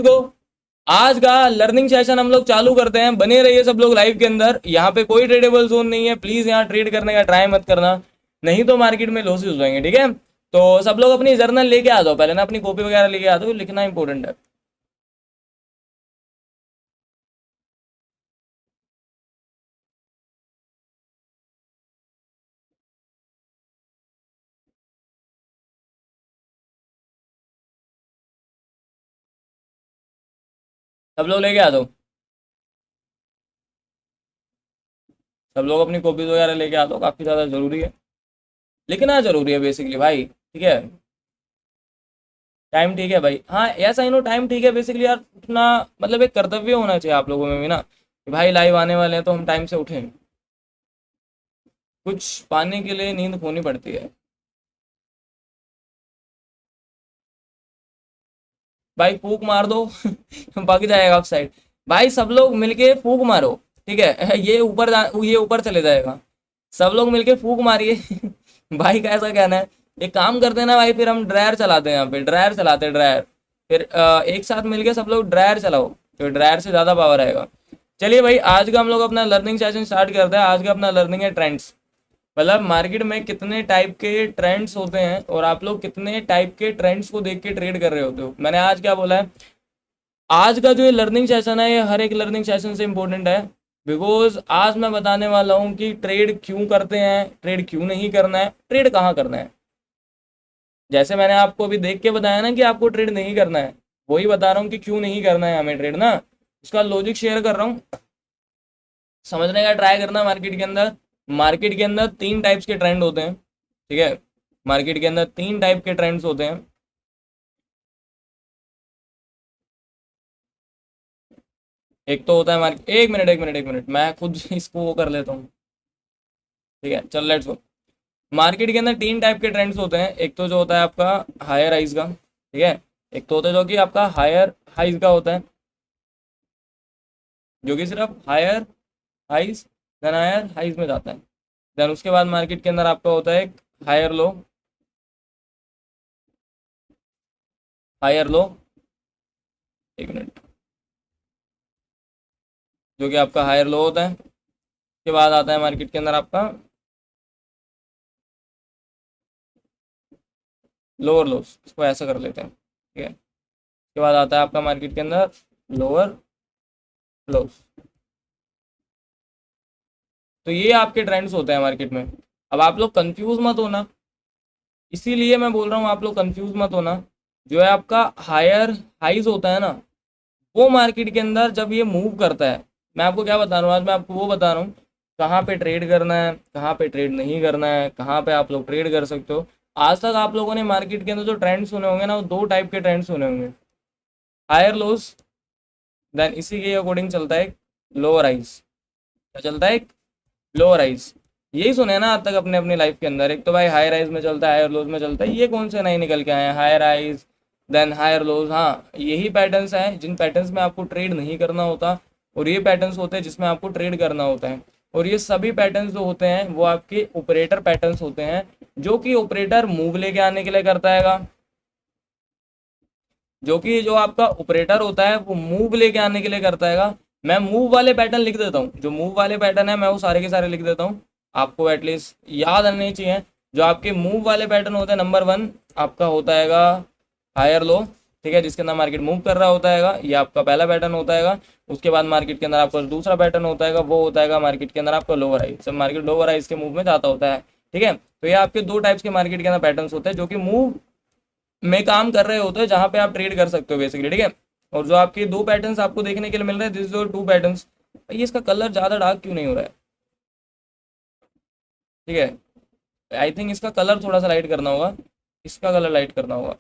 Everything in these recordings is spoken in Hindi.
गो। आज का लर्निंग सेशन हम लोग चालू करते हैं, बने रहिए सब लोग लाइव के अंदर। यहाँ पे कोई ट्रेडेबल जोन नहीं है, प्लीज यहाँ ट्रेड करने का ट्राई मत करना, नहीं तो मार्केट में लॉसेस हो जाएंगे, ठीक है। तो सब लोग अपनी जर्नल लेके आ जाओ पहले ना, अपनी कॉपी वगैरह लेके आ जाओ, लिखना इंपॉर्टेंट है। सब लोग लेके आ जाओ, सब लोग अपनी कॉपीज वगैरह लेके आ जाओ, काफी ज्यादा जरूरी है, लिखना जरूरी है बेसिकली भाई, ठीक है। टाइम ठीक है भाई, हाँ यस आई नो टाइम ठीक है बेसिकली यार, उठना मतलब एक कर्तव्य होना चाहिए आप लोगों में भी ना, कि भाई लाइव आने वाले हैं तो हम टाइम से उठें, कुछ पाने के लिए नींद खोनी पड़ती है। भाई फूक मार दो भाग जाएगा आप साइड। भाई सब लोग मिलके फूक मारो, ठीक है ये ऊपर चले जाएगा, सब लोग मिलके फूक मारिए भाई कैसा कहना है, एक काम करते हैं ना भाई, फिर हम ड्रायर चलाते हैं, यहाँ पे ड्रायर चलाते हैं ड्रायर, फिर एक साथ मिलके सब लोग ड्रायर चलाओ, तो ड्रायर से ज़्यादा पावर आएगा। चलिए भाई आज का हम लोग अपना लर्निंग सेशन स्टार्ट करते हैं। आज का अपना लर्निंग है ट्रेंड्स, मतलब मार्केट में कितने टाइप के ट्रेंड्स होते हैं और आप लोग कितने टाइप के ट्रेंड्स को देख के ट्रेड कर रहे होते हो। मैंने आज क्या बोला है, आज का जो ये लर्निंग सेशन है ये हर एक लर्निंग सेशन से इम्पोर्टेंट है, बिकॉज आज मैं बताने वाला हूँ कि ट्रेड क्यों करते हैं, ट्रेड क्यों नहीं करना है, ट्रेड कहाँ करना है। जैसे मैंने आपको अभी देख के बताया ना कि आपको ट्रेड नहीं करना है, वही बता रहा हूँ कि क्यों नहीं करना है हमें ट्रेड ना, उसका लॉजिक शेयर कर रहा हूँ, समझने का ट्राई करना। मार्केट के अंदर तीन टाइप्स के ट्रेंड होते हैं, ठीक है। मार्केट के अंदर तीन टाइप के ट्रेंड्स होते हैं। एक तो होता है मार्केट, एक मिनट मैं खुद इसको वो कर लेता हूँ, ठीक है चल लेट्स गो। मार्केट के अंदर तीन टाइप के ट्रेंड्स होते हैं, एक तो जो होता है आपका हायर हाइज का, ठीक है, एक तो होता है जो कि आपका हायर हाइज का होता है, जो कि सिर्फ higher highs then higher highs में जाता है। देन उसके बाद मार्केट के अंदर आपका होता है एक हायर लो, हायर लो, एक मिनट, जो कि आपका हायर लो होता है। उसके बाद आता है मार्केट के अंदर आपका लोअर लोस, इसको ऐसा कर लेते हैं, ठीक है। उसके बाद आता है आपका मार्केट के अंदर लोअर लोस। तो ये आपके ट्रेंड्स होते हैं मार्केट में। अब आप लोग कंफ्यूज मत होना, इसीलिए मैं बोल रहा हूँ आप लोग कंफ्यूज मत होना। जो है आपका हायर हाइज होता है ना, वो मार्केट के अंदर जब ये मूव करता है, मैं आपको क्या बता रहा हूँ आज, मैं आपको वो बता रहा हूँ कहाँ पे ट्रेड करना है, कहाँ पे ट्रेड नहीं करना है, कहाँ पे आप लोग ट्रेड कर सकते हो। आज तक आप लोगों ने मार्केट के अंदर जो ट्रेंड सुने होंगे ना, वो दो टाइप के ट्रेंड सुने होंगे, हायर लोस, देन इसी के अकॉर्डिंग चलता है लोअर हाइज। क्या चलता है? Lower rise. यही सुने ना आज तक अपने अपनी लाइफ के अंदर, एक तो भाई हाई राइज में चलता है, हायर लोज में चलता है, ये कौन से नए निकल के आए हैं, higher rise then higher lows. हाँ यही पैटर्न्स हैं जिन पैटर्न्स में आपको ट्रेड नहीं करना होता, और ये पैटर्न्स होते हैं जिसमें आपको ट्रेड करना होता है। और ये सभी पैटर्न्स जो होते हैं वो आपके ऑपरेटर पैटर्न्स होते हैं, जो कि ऑपरेटर मूव लेके आने के लिए करता है, जो कि जो आपका ऑपरेटर होता है वो मूव लेके आने के लिए करता है। मैं मूव वाले पैटर्न लिख देता हूँ, जो मूव वाले पैटर्न है मैं वो सारे के सारे लिख देता हूँ, आपको एटलीस्ट याद आने चाहिए। जो आपके मूव वाले पैटर्न होते हैं, नंबर वन आपका होता है हायर लो, ठीक है, जिसके अंदर मार्केट मूव कर रहा होता है, ये आपका पहला पैटर्न होता है। उसके बाद मार्केट के अंदर आपका दूसरा पैटर्न होता है, वो होता है मार्केट के अंदर आपका लोअर हाई, सब मार्केट लोअर हाई के मूव में जाता होता है, ठीक है। तो ये आपके दो टाइप्स के मार्केट के अंदर पैटर्न होते हैं जो कि मूव में काम कर रहे होते हैं, जहां पे आप ट्रेड कर सकते हो बेसिकली, ठीक है। और जो आपके दो पैटर्न्स आपको देखने के लिए मिल रहे हैं, दिस जो टू पैटर्न्स, ये इसका कलर ज़्यादा डार्क क्यों नहीं हो रहा है, ठीक है। आई थिंक इसका कलर थोड़ा सा लाइट करना होगा, इसका कलर लाइट करना होगा।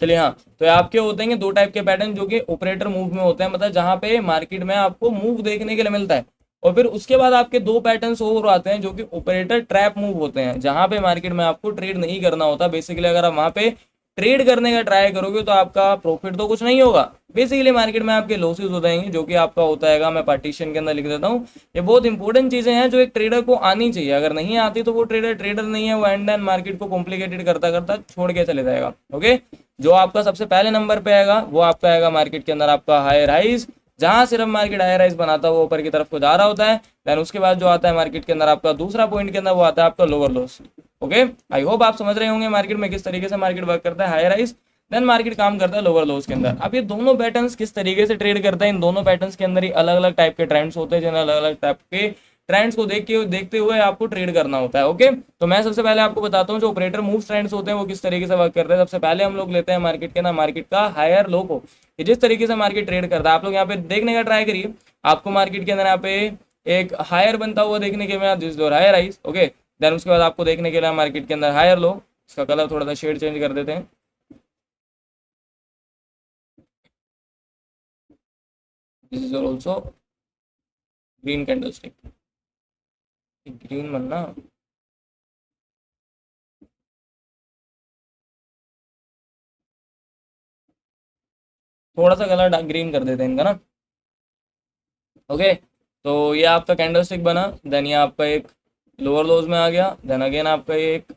चलिए हाँ, तो ये आपके होते हैं दो टाइप के पैटर्न जो कि ऑपरेटर मूव में होते हैं, मतलब जहां पे मार्केट में आपको मूव देखने के लिए मिलता है। और फिर उसके बाद आपके दो पैटर्न्स और आते हैं जो कि ऑपरेटर ट्रैप मूव होते हैं, जहां पे मार्केट में आपको ट्रेड नहीं करना होता बेसिकली। अगर आप वहां पे ट्रेड करने का ट्राई करोगे तो आपका प्रॉफिट तो कुछ नहीं होगा। बेसिकली मार्केट में आपके लॉसेस हो जाएंगे, जो कि आपका होता है, मैं पार्टीशन के अंदर लिख देता हूँ। ये बहुत इंपॉर्टेंट चीजें हैं जो एक ट्रेडर को आनी चाहिए, अगर नहीं आती तो वो ट्रेडर ट्रेडर नहीं है, वो एंड एंड मार्केट को कॉम्प्लिकेटेड करता करता छोड़ के चले जाएगा। ओके, जो आपका सबसे पहले नंबर पे आएगा वो आपका आएगा मार्केट के अंदर आपका हायर हाइज, जहां सिर्फ मार्केट हायर हाइज बनाता है वो ऊपर की तरफ को जा रहा होता है। देन उसके बाद जो आता है मार्केट के अंदर आपका दूसरा पॉइंट के अंदर वो आता है आपका lower loss. Okay, I hope आप समझ रहे होंगे मार्केट में किस तरीके से मार्केट वर्क करता है, हायर हाइज देन मार्केट काम करता है लोअर लोज के अंदर। अब ये दोनों पैटर्न्स किस तरीके से ट्रेड करते हैं, इन दोनों पैटर्न्स के अंदर ही अलग अलग टाइप के ट्रेंड्स होते हैं, जिन अलग अलग टाइप के ट्रेंड्स को देखते हुए आपको ट्रेड करना होता है। ओके, तो मैं सबसे पहले आपको बताता हूँ जो ऑपरेटर मूव ट्रेंड्स होते हैं वो किस तरीके से वर्क करते हैं। सबसे पहले हम लोग लेते हैं मार्केट के ना मार्केट का हायर लो को, जिस तरीके से मार्केट ट्रेड करता है आप लोग यहाँ पे देखने का ट्राई करिए। आपको मार्केट के अंदर यहाँ पे एक हायर बनता हुआ देखने के लिए this higher rise. Okay, then उसके बाद आपको देखने के लिए मार्केट के अंदर हायर लो, इसका कलर थोड़ा सा शेड चेंज कर देते हैं। This is also green candlestick, green बनना, थोड़ा सा कलर ग्रीन कर देते हैं इनका ना। ओके, तो ये आपका कैंडलस्टिक बना, देन ये आपका एक लोअर लोज में आ गया, देन अगेन आपका एक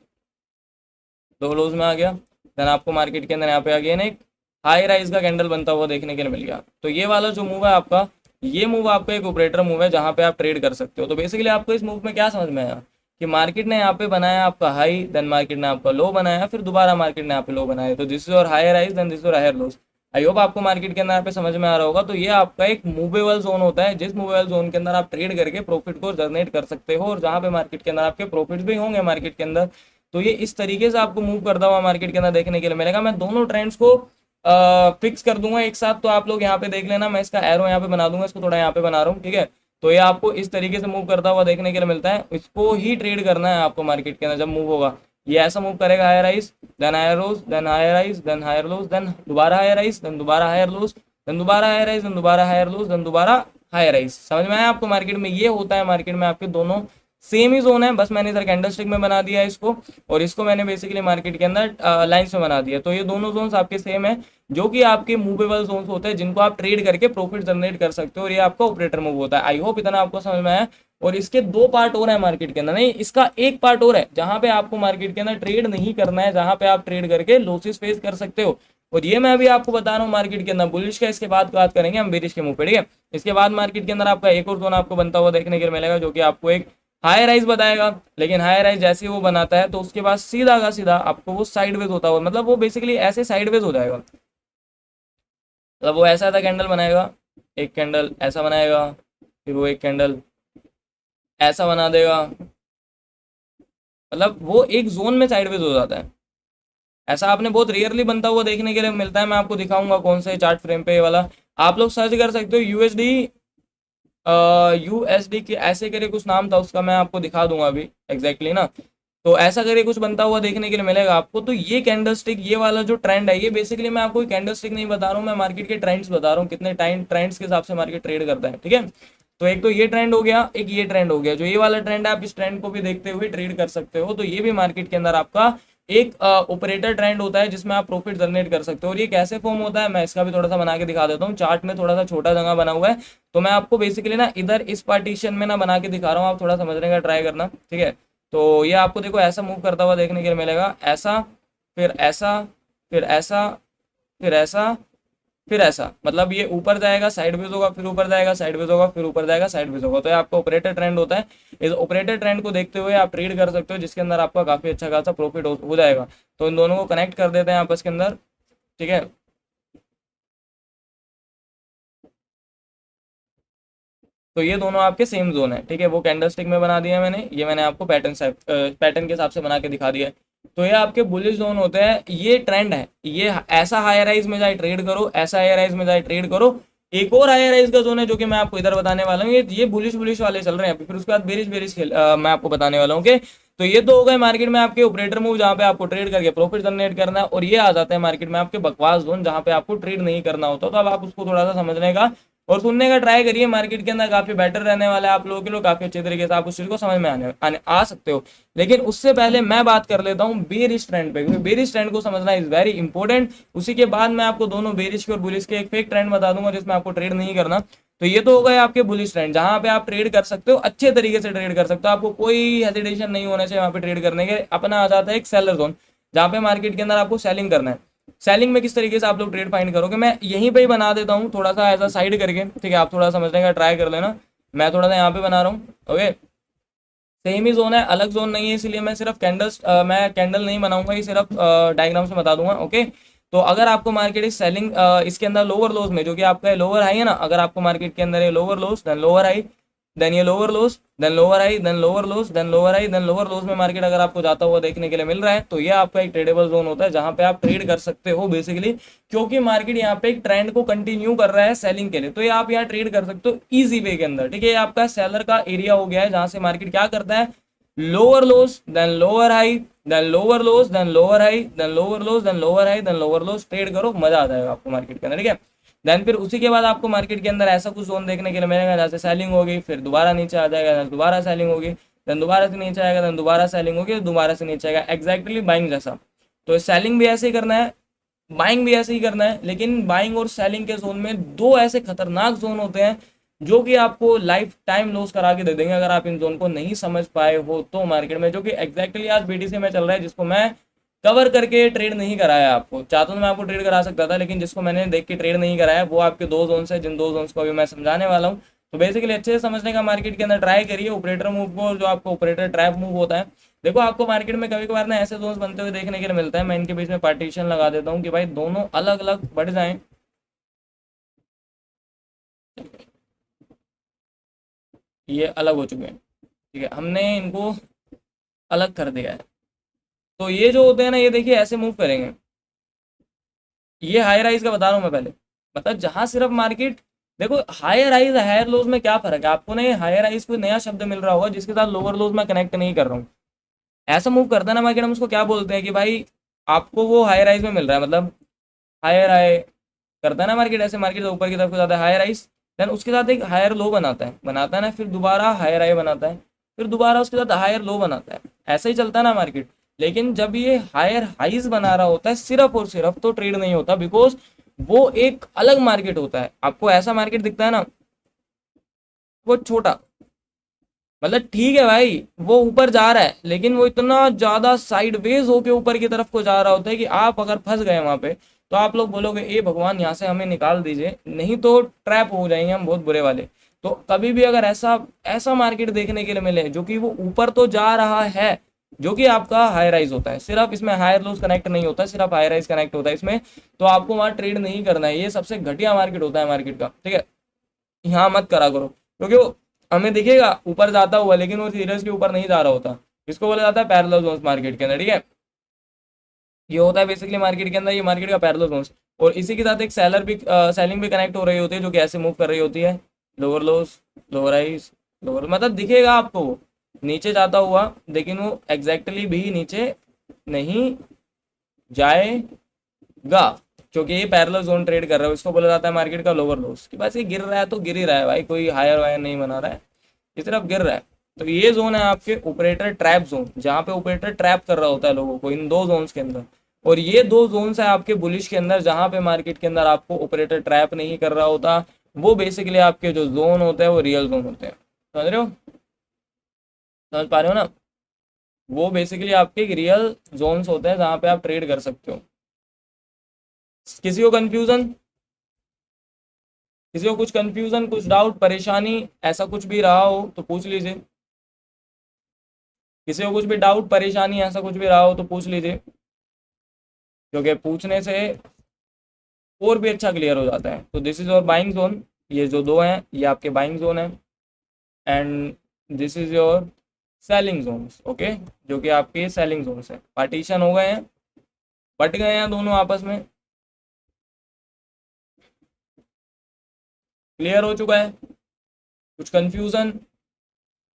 लोअर लोज में आ गया, देन आपको मार्केट के अंदर यहाँ पे अगेन एक हाई राइज का कैंडल बनता हुआ देखने के लिए मिल गया। तो ये वाला जो मूव है आपका, ये मूव आपका एक ऑपरेटर मूव है जहाँ पे आप ट्रेड कर सकते हो। तो बेसिकली आपको इस मूव में क्या समझ में आया कि मार्केट ने यहाँ पे बनाया आपका हाई, देन मार्केट ने आपका लो बनाया, फिर दोबारा मार्केट ने यहाँ पे लो बनाया, तो दिस इज और हायर राइज देन दिस और हायर लोज। आई होप आपको मार्केट के अंदर यहाँ पे समझ में आ रहा होगा। तो ये आपका एक मूवेबल जोन होता है, जिस मूवेबल जोन के अंदर आप ट्रेड करके प्रॉफिट को जनरेट कर सकते हो, और जहाँ पे मार्केट के अंदर आपके प्रॉफिट भी होंगे मार्केट के अंदर। तो ये इस तरीके से आपको मूव करता हुआ मार्केट के अंदर देखने के लिए मिलेगा। मैं दोनों ट्रेंड्स को फिक्स कर दूंगा एक साथ, तो आप लोग यहाँ पे देख लेना, मैं इसका एरो यहाँ पे बना दूंगा, इसको थोड़ा यहाँ पे बना रहा हूँ, ठीक है। तो ये आपको इस तरीके से मूव करता हुआ देखने के लिए मिलता है, इसको ही ट्रेड करना है आपको मार्केट के अंदर जब मूव होगा। ये ऐसा मूव करेगा, higher rise then higher lows then higher rise then higher lows then दोबारा हायर राइज देन दोबारा हायर लोज देन दोबारा हायर राइज देन दोबारा हायर लोज देन दोबारा हायर राइज। समझ में आया आपको? मार्केट में ये होता है, मार्केट में आपके दोनों सेम ही जोन है, बस मैंने इधर कैंडलस्टिक में बना दिया है इसको, और इसको मैंने बेसिकली मार्केट के अंदर लाइंस में बना दिया। तो ये दोनों जोन्स आपके सेम है, जो कि आपके मूवेबल जोन्स होते हैं, जिनको आप ट्रेड करके प्रॉफिट जनरेट कर सकते हो, और ये आपका ऑपरेटर मूव होता है। आई होप इतना आपको समझ में आया। और इसके दो पार्ट और है मार्केट के अंदर, नहीं इसका एक पार्ट और है जहां पे आपको मार्केट के अंदर ट्रेड नहीं करना है, जहां पे आप ट्रेड करके लॉसेस फेस कर सकते हो। और ये मैं अभी आपको बता रहा हूँ मार्केट के अंदर बुलिश का, इसके बाद बात करेंगे हम बेरिश के मुंह पे, ठीक है। इसके बाद मार्केट के अंदर आपका एक और जोन आपको बनता हुआ देखने के लिए मिलेगा, जो कि आपको एक हाई राइज बताएगा। लेकिन हाई राइज जैसे ही वो बनाता है तो उसके बाद सीधा का सीधा आपको वो साइडवेज होता हुआ, मतलब वो बेसिकली ऐसे साइडवेज हो जाएगा, मतलब वो ऐसा था कैंडल बनाएगा, एक कैंडल ऐसा बनाएगा, फिर वो एक कैंडल ऐसा बना देगा, मतलब वो एक जोन में साइडवेज हो जाता है। ऐसा आपने बहुत रेयरली बनता हुआ देखने के लिए मिलता है। मैं आपको दिखाऊंगा कौन से चार्ट फ्रेम पे, ये वाला आप लोग सर्च कर सकते हो, यूएसडी यूएसडी के ऐसे करके कुछ नाम था उसका, मैं आपको दिखा दूंगा अभी एग्जैक्टली ना। तो ऐसा करके कुछ बनता हुआ देखने के लिए मिलेगा आपको। तो ये कैंडलस्टिक, ये वाला जो ट्रेंड है, ये बेसिकली मैं आपको कैंडलस्टिक नहीं बता रहा हूँ, मैं मार्केट के ट्रेंड्स बता रहा हूँ, कितने टाइम ट्रेंड्स के हिसाब से मार्केट ट्रेड करता है, ठीक है। तो एक तो ये ट्रेंड हो गया, एक ये ट्रेंड हो गया, जो ये वाला ट्रेंड है आप इस ट्रेंड को भी देखते हुए ट्रेड कर सकते हो। तो ये भी मार्केट के अंदर आपका एक ऑपरेटर ट्रेंड होता है, जिसमें आप प्रॉफिट जनरेट कर सकते हो। और ये कैसे फॉर्म होता है, मैं इसका भी थोड़ा सा बना के दिखा देता हूँ। चार्ट में थोड़ा सा छोटा जगह बना हुआ है, तो मैं आपको बेसिकली ना इधर इस पार्टीशन में ना बना के दिखा रहा हूँ, आप थोड़ा समझने का ट्राई करना, ठीक है। तो ये आपको देखो ऐसा मूव करता हुआ देखने के लिए मिलेगा, ऐसा फिर ऐसा फिर ऐसा फिर ऐसा फिर ऐसा, मतलब ये ऊपर जाएगा साइडवेज होगा, फिर ऊपर जाएगा साइडवेज होगा, फिर ऊपर जाएगा साइडवेज होगा। तो ये आपका ऑपरेटर ट्रेंड होता है। इस ऑपरेटर ट्रेंड को देखते हुए आप ट्रेड कर सकते हो, जिसके अंदर आपका काफी अच्छा खासा प्रॉफिट हो जाएगा। तो इन दोनों को कनेक्ट कर देते हैं आपस के अंदर, ठीक है। तो ये दोनों आपके सेम जोन है, ठीक है। वो कैंडलस्टिक में बना दिया मैंने, ये मैंने आपको पैटर्न के हिसाब से बना के दिखा दिया है। तो ये आपके बुलिश जोन होते हैं, ये ट्रेंड है, ये ऐसा हायर राइज में जाए ट्रेड करो, ऐसा हायर राइज में जाए ट्रेड करो। एक और हायर राइज का जोन है जो कि मैं आपको इधर बताने वाला हूँ, ये बुलिश बुलिश वाले चल रहे हैं अभी, फिर उसके बाद बेरिश बेरिश मैं आपको बताने वाला हूँ कि। तो ये तो हो गए मार्केट में आपके ऑपरेटर मूव, जहाँ पे आपको ट्रेड करके प्रॉफिट जनरेट करना है, और ये आ जाते हैं मार्केट में आपके बकवास जोन, जहाँ पे आपको ट्रेड नहीं करना होता। तो अब आप उसको थोड़ा सा समझने का और सुनने का ट्राई करिए, मार्केट के अंदर काफी बेटर रहने वाला है आप लोगों के लिए, काफी अच्छे तरीके से आप उस चीज को समझ में आ सकते हो। लेकिन उससे पहले मैं बात कर लेता हूँ बेरिश ट्रेंड पे, क्योंकि बेरिश ट्रेंड को समझना इज वेरी इंपॉर्टेंट। उसी के बाद मैं आपको दोनों बेरिश के और बुलिश के एक फेक ट्रेंड बता दूंगा जिसमें आपको ट्रेड नहीं करना। तो ये तो हो गए आपके बुलिश ट्रेंड, जहां पे आप ट्रेड कर सकते हो, अच्छे तरीके से ट्रेड कर सकते हो, आपको कोई हेजिटेशन नहीं होना चाहिए वहां पे ट्रेड करने के। अपना आ जाता है एक सेलर जोन, जहां पे मार्केट के अंदर आपको सेलिंग करना है। सेलिंग में किस तरीके से आप लोग ट्रेड फाइंड करोगे, मैं यहीं पे ही बना देता हूँ थोड़ा सा ऐसा साइड करके, ठीक है, आप थोड़ा समझने का ट्राई कर लेना। मैं थोड़ा सा यहाँ पे बना रहा हूँ, ओके। सेम ही जोन है, अलग जोन नहीं है, इसलिए मैं सिर्फ कैंडल्स, मैं कैंडल नहीं बनाऊंगा, ये सिर्फ डायग्राम से बता दूंगा, ओके। तो अगर आपको मार्केट इस सेलिंग इसके अंदर लोअर लोज में, जो कि आपका लोअर हाई है ना, अगर आपको मार्केट के अंदर ये lower lows then lower high, then ये lower lows, then lower high, then lower lows, then lower high, then lower lows में मार्केट अगर आपको जाता हुआ देखने के लिए मिल रहा है, तो ये आपका एक ट्रेडेबल जोन होता है जहां पे आप ट्रेड कर सकते हो बेसिकली। क्योंकि मार्केट यहाँ पे एक ट्रेंड को कंटिन्यू कर रहा है सेलिंग के लिए, तो ये आप यहाँ ट्रेड कर सकते हो इजी वे के अंदर, ठीक है। ये आपका सेलर का एरिया हो गया है जहां से मार्केट क्या करता है, lower lows then lower high, then lower lows, then lower high, then lower lows, then lower high, then lower lows, trade करो, मजा आ जाएगा आपको मार्केट के अंदर, ठीक है। देन फिर उसी के बाद आपको मार्केट के अंदर ऐसा कुछ जोन देखने के लिए मिलेगा जैसे सेलिंग होगी, फिर दोबारा नीचे आ जाएगा, दोबारा सेलिंग होगी, देन दोबारा से नीचे आएगा, देन दोबारा सेलिंग होगी, दोबारा से नीचे आएगा, एक्जैक्टली बाइंग जैसा। तो सेलिंग भी ऐसे ही करना है, बाइंग भी ऐसे ही करना है, लेकिन बाइंग और सेलिंग के जोन में दो ऐसे खतरनाक जोन होते हैं जो कि आपको लाइफ टाइम लॉस करा के दे देंगे अगर आप इन जोन को नहीं समझ पाए हो तो मार्केट में, जो कि एग्जैक्टली आज बीटीसी में चल रहा है, जिसको मैं कवर करके ट्रेड नहीं कराया आपको। चाहता तो मैं आपको ट्रेड करा सकता था, लेकिन जिसको मैंने देख के ट्रेड नहीं कराया वो आपके दो जोन है, जिन दो जोन्स को अभी मैं समझाने वाला हूँ। तो बेसिकली अच्छे से समझने का मार्केट के अंदर ट्राई करिए ऑपरेटर मूव को, जो आपको ऑपरेटर ट्रैप मूव होता है। देखो आपको मार्केट में कभी कभार ना ऐसे जोन्स बनते हुए देखने के लिए मिलता है, मैं इनके बीच में पार्टीशन लगा देता हूँ कि भाई दोनों अलग अलग बढ़ जाएं। ये अलग हो चुके हैं, ठीक है, हमने इनको अलग कर दिया है। तो ये जो होते हैं ना, ये देखिए ऐसे मूव करेंगे। ये हाई राइज का बता रहा हूँ मैं पहले, मतलब जहां सिर्फ मार्केट, देखो हायर राइज हायर लोज में क्या फर्क है आपको ना, ये हायर राइज कोई नया शब्द मिल रहा होगा जिसके साथ लोअर लोज में कनेक्ट नहीं कर रहा हूँ। ऐसा मूव करता है ना मार्केट, हम उसको क्या बोलते हैं कि भाई आपको वो हाई राइज में मिल रहा है, मतलब हायर हाई करता है ना मार्केट, ऐसे मार्केट ऊपर की तरफ को जाता है हायर राइज, देन उसके साथ एक हायर लो बनाता है ना, फिर दोबारा हायर हाई बनाता है, फिर दोबारा उसके साथ हायर लो बनाता है, ऐसा ही चलता है ना मार्केट। लेकिन जब ये हायर हाइज बना रहा होता है सिर्फ और सिर्फ, तो ट्रेड नहीं होता, बिकॉज वो एक अलग मार्केट होता है। आपको ऐसा मार्केट दिखता है ना, वो छोटा, मतलब ठीक है भाई वो ऊपर जा रहा है, लेकिन वो इतना ज्यादा साइडवेज होके ऊपर की तरफ को जा रहा होता है कि आप अगर फंस गए वहां पे तो आप लोग बोलोगे ए भगवान यहाँ से हमें निकाल दीजिए, नहीं तो ट्रैप हो जाएंगे हम बहुत बुरे वाले। तो कभी भी अगर ऐसा ऐसा मार्केट देखने के लिए मिले जो कि वो ऊपर तो जा रहा है, जो कि आपका हाई राइज होता है, सिर्फ इसमें हायर लोज कनेक्ट नहीं होता, सिर्फ हाई राइज कनेक्ट होता है इसमें, तो आपको वहां ट्रेड नहीं करना है। ये सबसे घटिया मार्केट होता है मार्केट का, ठीक है, यहाँ मत करा करो, क्योंकि वो हमें दिखेगा ऊपर जाता हुआ लेकिन वो सीरियस के ऊपर नहीं जा रहा होता। इसको बोला जाता है पैरेलल जोन्स मार्केट के अंदर, ठीक है। ये होता है बेसिकली मार्केट के अंदर, ये मार्केट का पैरेलल जोन्स। और इसी के साथ एक सेलर भी सेलिंग भी कनेक्ट हो रही होती है, जो कि ऐसे मूव कर रही होती है, लोअर लोस, लोअर हाइस, लोअर, मतलब दिखेगा आपको वो नीचे जाता हुआ, लेकिन वो एग्जैक्टली भी नीचे नहीं जाएगा, क्योंकि ये पैरेलल जोन ट्रेड कर रहा है। इसको बोला जाता है मार्केट का लोअर लोस, कि बस ये गिर रहा है तो गिर ही रहा है भाई, कोई हायर वायर नहीं बना रहा है, ये सिर्फ गिर रहा है। तो ये जोन है आपके ऑपरेटर ट्रैप जोन, जहाँ पे ऑपरेटर ट्रैप कर रहा होता है लोगों को इन दो जोन्स के अंदर। और ये दो जोन्स है आपके बुलिश के अंदर, जहाँ पे मार्केट के अंदर आपको ऑपरेटर ट्रैप नहीं कर रहा होता, वो बेसिकली आपके जो जोन होते हैं वो रियल जोन होते हैं। समझ रहे हो, समझ पा रहे हो ना, वो बेसिकली आपके रियल जोन्स होते हैं जहाँ पे आप ट्रेड कर सकते हो। किसी को कंफ्यूजन, किसी को कुछ कंफ्यूजन, कुछ डाउट, परेशानी, ऐसा कुछ भी रहा हो तो पूछ लीजिए। किसी को कुछ भी डाउट, परेशानी, ऐसा कुछ भी रहा हो तो पूछ लीजिए, क्योंकि पूछने से और भी अच्छा क्लियर हो जाता है। तो this is your buying zone, ये जो दो हैं ये आपके बाइंग जोन है, and this is your selling zones, okay, जो कि आपके सेलिंग जोन्स है। पार्टीशन हो गए हैं, बट गए हैं दोनों आपस में, क्लियर हो चुका है। कुछ कंफ्यूजन,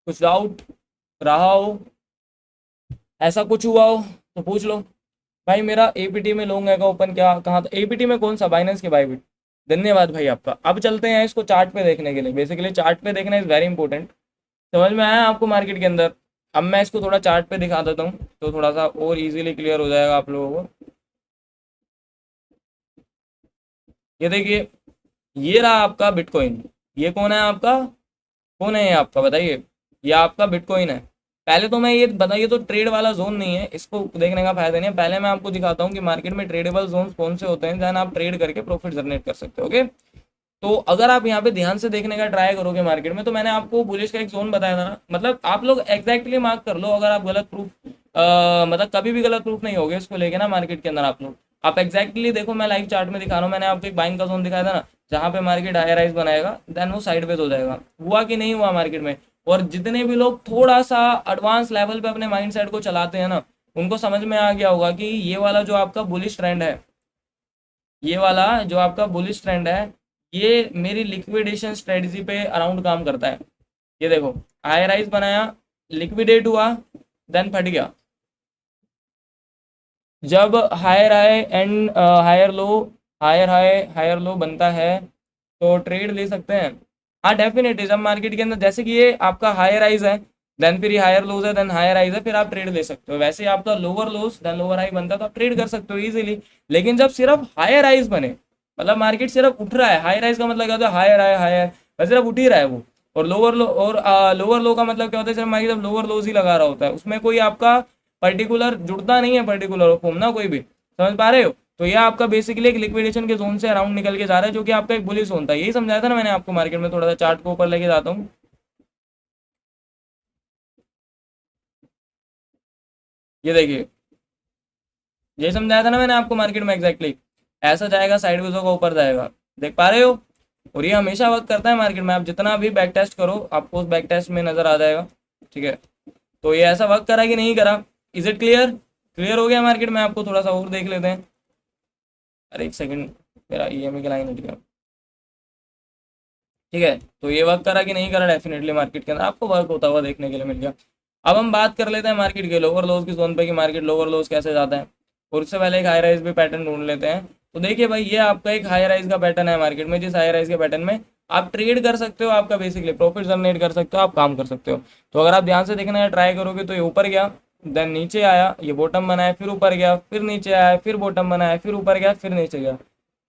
कुछ डाउट रहा हो, ऐसा कुछ हुआ हो तो पूछ लो। भाई मेरा एपीटी में लॉन्ग है का ओपन क्या कहाँ था, एपीटी में कौन सा, बाइनेंस के बाइबिट, धन्यवाद भाई आपका। अब चलते हैं इसको चार्ट पे देखने के लिए। बेसिकली चार्ट पे देखना इज वेरी इंपॉर्टेंट। समझ में आया आपको मार्केट के अंदर? अब मैं इसको थोड़ा चार्ट पे दिखा देता हूँ तो थोड़ा सा और इजीली क्लियर हो जाएगा आप लोगों को। ये देखिए, ये रहा आपका बिटकॉइन। ये कौन है आपका? कौन है ये आपका बताइए? ये आपका बिटकॉइन है। पहले तो मैं ये बताइए, तो ट्रेड वाला जोन नहीं है, इसको देखने का फायदा नहीं है। पहले मैं आपको दिखाता हूँ कि मार्केट में ट्रेडेबल जोन कौन से होते हैं जहाँ आप ट्रेड करके प्रॉफिट जनरेट कर सकते हो। ओके, तो अगर आप यहाँ पे ध्यान से देखने का ट्राई करोगे मार्केट में, तो मैंने आपको बुलिश का एक जोन बताया था ना, मतलब आप लोग एग्जैक्टली मार्क कर लो। अगर आप गलत प्रूफ मतलब कभी भी गलत प्रूफ नहीं होगे इसको लेके ना मार्केट के अंदर। आप एग्जैक्टली देखो, मैं लाइव चार्ट में दिखा रहा हूँ, मैंने आपको एक बाइंग का जोन दिखाया था ना, जहाँ पे मार्केट हायर राइज बनाएगा देन वो साइडवेज हो जाएगा। हुआ कि नहीं हुआ मार्केट में? और जितने भी लोग थोड़ा सा एडवांस लेवल पे अपने माइंड सेट को चलाते हैं ना, उनको समझ में आ गया होगा कि ये वाला जो आपका बुलिश ट्रेंड है, ये वाला जो आपका बुलिश ट्रेंड है, ये मेरी लिक्विडेशन स्ट्रेटजी पे अराउंड काम करता है। ये देखो, हाई राइज बनाया, लिक्विडेट हुआ, देन फट गया। जब higher high and higher low, higher high higher low बनता है तो ट्रेड ले सकते हैं। हाँ डेफिनेटली, जब मार्केट के अंदर जैसे कि ये आपका हायर हाइज है, देन फिर ये हायर लोज है, देन हायर हाइज है, फिर आप ट्रेड ले सकते हो। वैसे ही आपका lower lows then lower high बनता है तो आप ट्रेड कर सकते हो इजीली। लेकिन जब सिर्फ हायर हाइज बने, मतलब मार्केट सिर्फ उठ रहा है, हायर हाइज का मतलब क्या होता है? हायर हाई हायर, बस सिर्फ उठ ही रहा है वो। और लोअर लो, और लोअर लो का मतलब क्या होता है? सिर्फ मार्केट जब लोअर लोज ही लगा रहा होता है, उसमें कोई आपका पर्टिकुलर जुड़ता नहीं है, पर्टिकुलर फॉर्म ना कोई भी। समझ पा रहे हो? तो ये आपका बेसिकली एक लिक्विडेशन के जोन से अराउंड निकल के जा रहा है, जो कि आपका एक बुलिश जोन था। यही समझाया था ना मैंने आपको मार्केट में। थोड़ा सा चार्ट को ऊपर लेके जाता हूँ। ये देखिए, ये समझाया था ना मैंने आपको मार्केट में एग्जैक्टली। ऐसा जाएगा, साइडवेज होगा, ऊपर जाएगा। देख पा रहे हो? और ये हमेशा वर्क करता है मार्केट में। आप जितना भी बैक टेस्ट करो, आपको उस बैक टेस्ट में नजर आ जाएगा। ठीक है, तो ये ऐसा वर्क करा कि नहीं करा? Is it clear? क्लियर हो गया मार्केट में? आपको थोड़ा सा और देख लेते हैं। अरे एक सेकंड, मेरा ईएमआई का लाइन हट गया। ठीक है, तो ये वर्क करा कि नहीं करा? डेफिनेटली मार्केट के अंदर आपको वर्क होता हुआ देखने के लिए मिल गया। अब हम बात कर लेते हैं मार्केट के लोअर लोज की जोन पे, कि मार्केट लोअर लोज कैसे जाता है। और उससे पहले एक हाई राइज भी पैटर्न ढूंढ लेते हैं। तो देखिए भाई, ये आपका एक हाई राइज का पैटर्न है मार्केट में। जिस हाई राइज के पैटर्न में आप ट्रेड कर सकते हो, आपका बेसिकली प्रॉफिट जनरेट कर सकते हो, आप काम कर सकते हो। तो अगर आप ध्यान से देखने का ट्राई करोगे, तो ये ऊपर गया, देन नीचे आया, ये बॉटम बनाया, फिर ऊपर गया, फिर नीचे आया, फिर बॉटम बनाया, फिर ऊपर गया, फिर नीचे गया।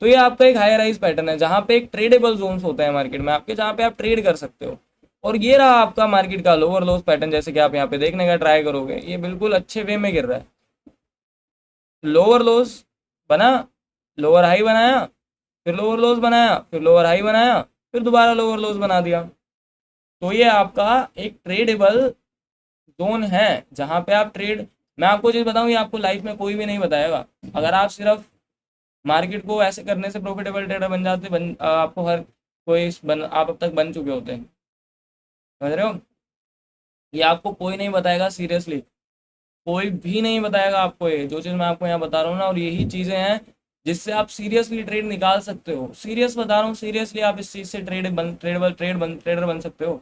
तो ये आपका एक हाई राइज पैटर्न है, जहाँ पे एक ट्रेडेबल जोन्स होते हैं मार्केट में आपके, जहाँ पे आप ट्रेड कर सकते हो। और ये रहा आपका मार्केट का लोअर लोज पैटर्न। जैसे कि आप यहाँ पे देखने का ट्राई करोगे, ये बिल्कुल अच्छे वे में गिर रहा है। लोअर लोज बना, लोअर हाई बनाया, फिर लोअर लोज बनाया, फिर लोअर हाई बनाया, फिर दोबारा लोअर लोज बना दिया। तो ये आपका एक ट्रेडेबल जोन है, जहाँ पे आप ट्रेड। मैं आपको चीज बताऊँ, ये आपको लाइफ में कोई भी नहीं बताएगा। अगर आप सिर्फ मार्केट को ऐसे करने से प्रॉफिटेबल ट्रेडर बन जाते, आपको हर कोई आप अब तक बन चुके होते हैं। समझ रहे हो? ये आपको कोई नहीं बताएगा, सीरियसली कोई भी नहीं बताएगा आपको। ये जो चीज़ मैं आपको यहाँ बता रहा हूँ ना, और यही चीज़ें हैं जिससे आप सीरियसली ट्रेड निकाल सकते हो। सीरियस बता रहा हूँ, सीरियसली आप इस चीज़ से ट्रेडर बन सकते हो।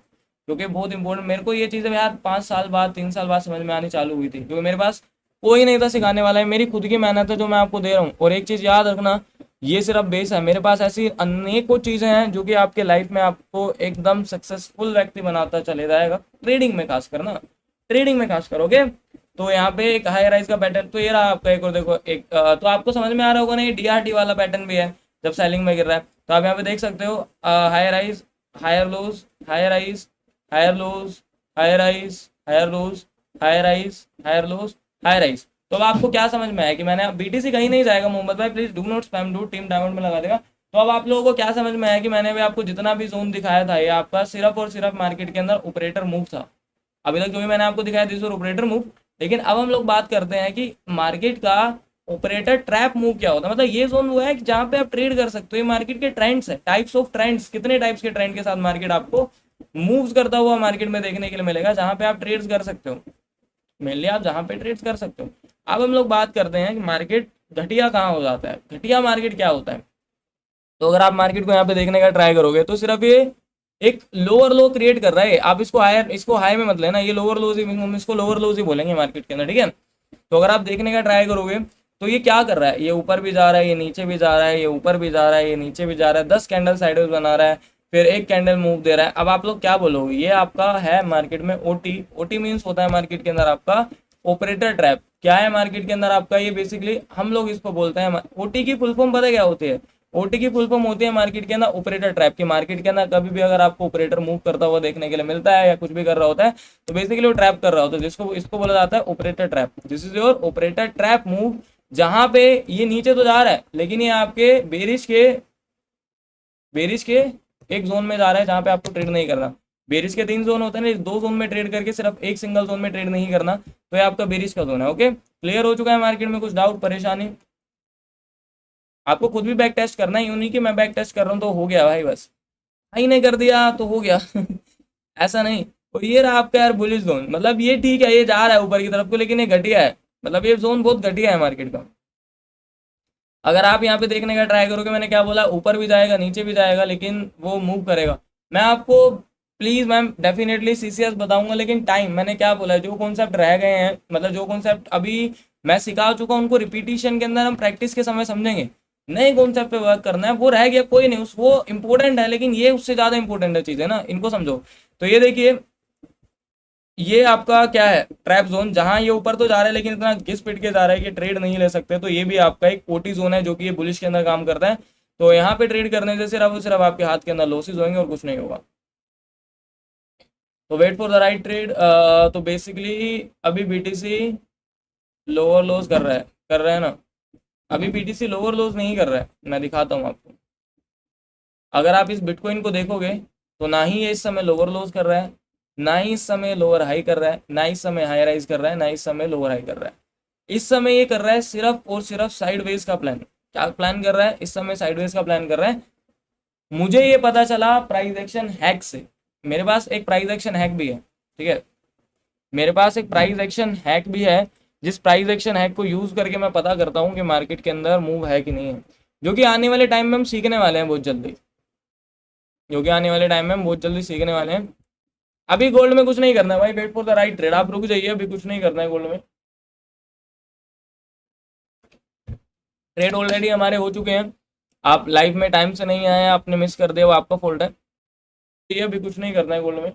क्योंकि बहुत इंपॉर्टेंट, मेरे को ये चीज़ें यार 5 साल बाद, 3 साल बाद समझ में आनी चालू हुई थी, क्योंकि मेरे पास कोई नहीं था सिखाने वाला है। मेरी खुद की मेहनत है जो मैं आपको दे रहा हूँ। और एक चीज़ याद रखना, ये सिर्फ बेस है। मेरे पास ऐसी अनेकों चीज़ें हैं जो कि आपके लाइफ में आपको एकदम सक्सेसफुल व्यक्ति बनाता चले जाएगा। ट्रेडिंग में खास करना, ट्रेडिंग में खास करोगे। तो यहाँ पे एक हाई राइज का पैटर्न तो ये रहा आपका। एक और देखो, एक तो आपको समझ में आ रहा होगा ना, ये डीआरटी वाला पैटर्न भी है जब सेलिंग में गिर रहा है। तो आप यहाँ पे देख सकते हो, high rise, higher lows, higher rise, higher lows, higher rise, higher lows, higher rise, higher lows, higher rise. तो अब आपको क्या समझ में आया कि मैंने, बीटीसी कहीं नहीं जाएगा मोहम्मद भाई, please do not spam, do team diamond में लगा देगा। तो अब आप लोगों को क्या समझ में आया कि मैंने भी आपको जितना भी जोन दिखाया था, ये आपका सिर्फ और सिर्फ मार्केट के अंदर ऑपरेटर मूव था। अभी तक जो भी मैंने आपको दिखाया दिस और ऑपरेटर मूव। लेकिन अब हम लोग बात करते हैं कि मार्केट का ऑपरेटर ट्रैप मूव क्या होता है। मतलब ये जोन वो है कि जहाँ पे आप ट्रेड कर सकते हो। ये मार्केट के ट्रेंड्स है, टाइप्स ऑफ ट्रेंड्स, कितने टाइप्स के ट्रेंड के साथ मार्केट आपको मूव्स करता हुआ मार्केट में देखने के लिए मिलेगा, जहाँ पे आप ट्रेड्स कर सकते हो। मेनली आप जहाँ पे ट्रेड्स कर सकते हो। अब हम लोग बात करते हैं कि मार्केट घटिया कहाँ हो जाता है, घटिया मार्केट क्या होता है। तो अगर आप मार्केट को यहाँ पे देखने का ट्राई करोगे, तो सिर्फ ये एक लोअर लो क्रिएट कर रहा है। आप इसको हायर, इसको हाई में मत लेना, ये लोअर लोज ही, हम इसको लोअर लोज ही बोलेंगे मार्केट के अंदर। ठीक है, तो अगर आप देखने का ट्राई करोगे, तो ये क्या कर रहा है, ये ऊपर भी जा रहा है, ये नीचे भी जा रहा है, ये ऊपर भी जा रहा है, ये नीचे भी जा रहा है, 10 कैंडल साइडवेज बना रहा है, फिर एक कैंडल मूव दे रहा है। अब आप लोग क्या बोलोगे, ये आपका है मार्केट में ओटी। ओटी मीन्स होता है मार्केट के अंदर आपका ऑपरेटर ट्रैप। क्या है मार्केट के अंदर आपका, ये बेसिकली हम लोग इसको बोलते हैं ओटी की फुल फॉर्म, पता क्या होती है? ओटी की फुल फॉर्म होती है मार्केट के अंदर ऑपरेटर ट्रैप की। मार्केट के अंदर कभी भी अगर आपको ऑपरेटर मूव करता हुआ देखने के लिए मिलता है या कुछ भी कर रहा होता है, तो बेसिकली वो ट्रैप कर रहा होता है, जिसको इसको बोला जाता है operator trap. This is your operator trap move, जहां पे ये नीचे तो जा रहा है लेकिन ये आपके बेरिश के एक जोन में जा रहा है जहां पे आपको ट्रेड नहीं करना। बेरिश के 3 जोन होते हैं ना, 2 जोन में ट्रेड करके सिर्फ एक सिंगल जोन में ट्रेड नहीं करना, तो ये आपका बेरिश का जोन है। ओके, क्लियर हो चुका है मार्केट में? कुछ डाउट परेशानी? आपको खुद भी बैक टेस्ट करना है, यूं नहीं कि मैं बैक टेस्ट कर रहा हूँ तो हो गया भाई, बस भाई ने कर दिया तो हो गया ऐसा नहीं। तो ये रहा आपका यार बुलिश जोन, मतलब ये ठीक है, ये जा रहा है ऊपर की तरफ को, लेकिन ये घटिया है, मतलब ये जोन बहुत घटिया है मार्केट का। अगर आप यहाँ पे देखने का ट्राई करोगे, मैंने क्या बोला, ऊपर भी जाएगा नीचे भी जाएगा लेकिन वो मूव करेगा। मैं आपको प्लीज मैम डेफिनेटली सीसीएस बताऊंगा, लेकिन टाइम, मैंने क्या बोला है, जो कॉन्सेप्ट रह गए हैं, मतलब जो कॉन्सेप्ट अभी मैं सिखा चुका हूँ, उनको रिपीटिशन के अंदर हम प्रैक्टिस के समय समझेंगे। नए कॉन्सेप्ट पे वर्क करना है, वो रह गया कोई नहीं, उस वो इंपॉर्टेंट है, लेकिन ये उससे ज्यादा इंपॉर्टेंट है चीज है ना, इनको समझो। तो ये देखिए, ये आपका क्या है, ट्रैप जोन, जहां ये ऊपर तो जा रहा है लेकिन इतना घिस पिट के जा रहा है कि ट्रेड नहीं ले सकते, तो ये भी आपका एक ओटी जोन है जो कि ये बुलिश के अंदर काम करता है। तो यहाँ पे ट्रेड करने से सिर्फ और सिर्फ आपके हाथ के अंदर लॉसेस होंगे और कुछ नहीं होगा। तो wait for the right trade. तो बेसिकली अभी बीटीसी लोअर लॉस कर रहा है ना, अभी बीटीसी लोअर लॉस नहीं कर रहा है, मैं दिखाता हूँ आपको। अगर आप इस बिटकॉइन को देखोगे तो ना ही ये इस समय लोअर लॉस कर रहा है, ना ही इस समय लोअर हाई कर रहा है, ना इस समय हाई राइज कर रहा है, ना इस समय लोअर हाई कर रहा है। इस समय ये कर रहा है सिर्फ और सिर्फ साइडवेज का प्लान। क्या प्लान कर रहा है इस समय? साइडवेज का प्लान कर रहा है। मुझे ये पता चला प्राइस एक्शन हैक से, मेरे पास एक प्राइस एक्शन हैक भी है, ठीक है, मेरे पास एक प्राइस एक्शन हैक भी है, जिस प्राइस एक्शन हैक को यूज करके मैं पता करता हूँ कि मार्केट के अंदर मूव है कि नहीं है, जो कि आने वाले टाइम में हम सीखने वाले हैं बहुत जल्दी, जो कि आने वाले टाइम में हम बहुत जल्दी सीखने वाले हैं। अभी गोल्ड में कुछ नहीं करना है भाई, wait for the right trade, आप रुक जाइए, अभी कुछ नहीं करना है गोल्ड में। ट्रेड ऑलरेडी हमारे हो चुके हैं, आप लाइव में टाइम से नहीं आए, आपने मिस कर दिया, वो आपका फॉल्ट है। ये अभी कुछ नहीं करना है गोल्ड में।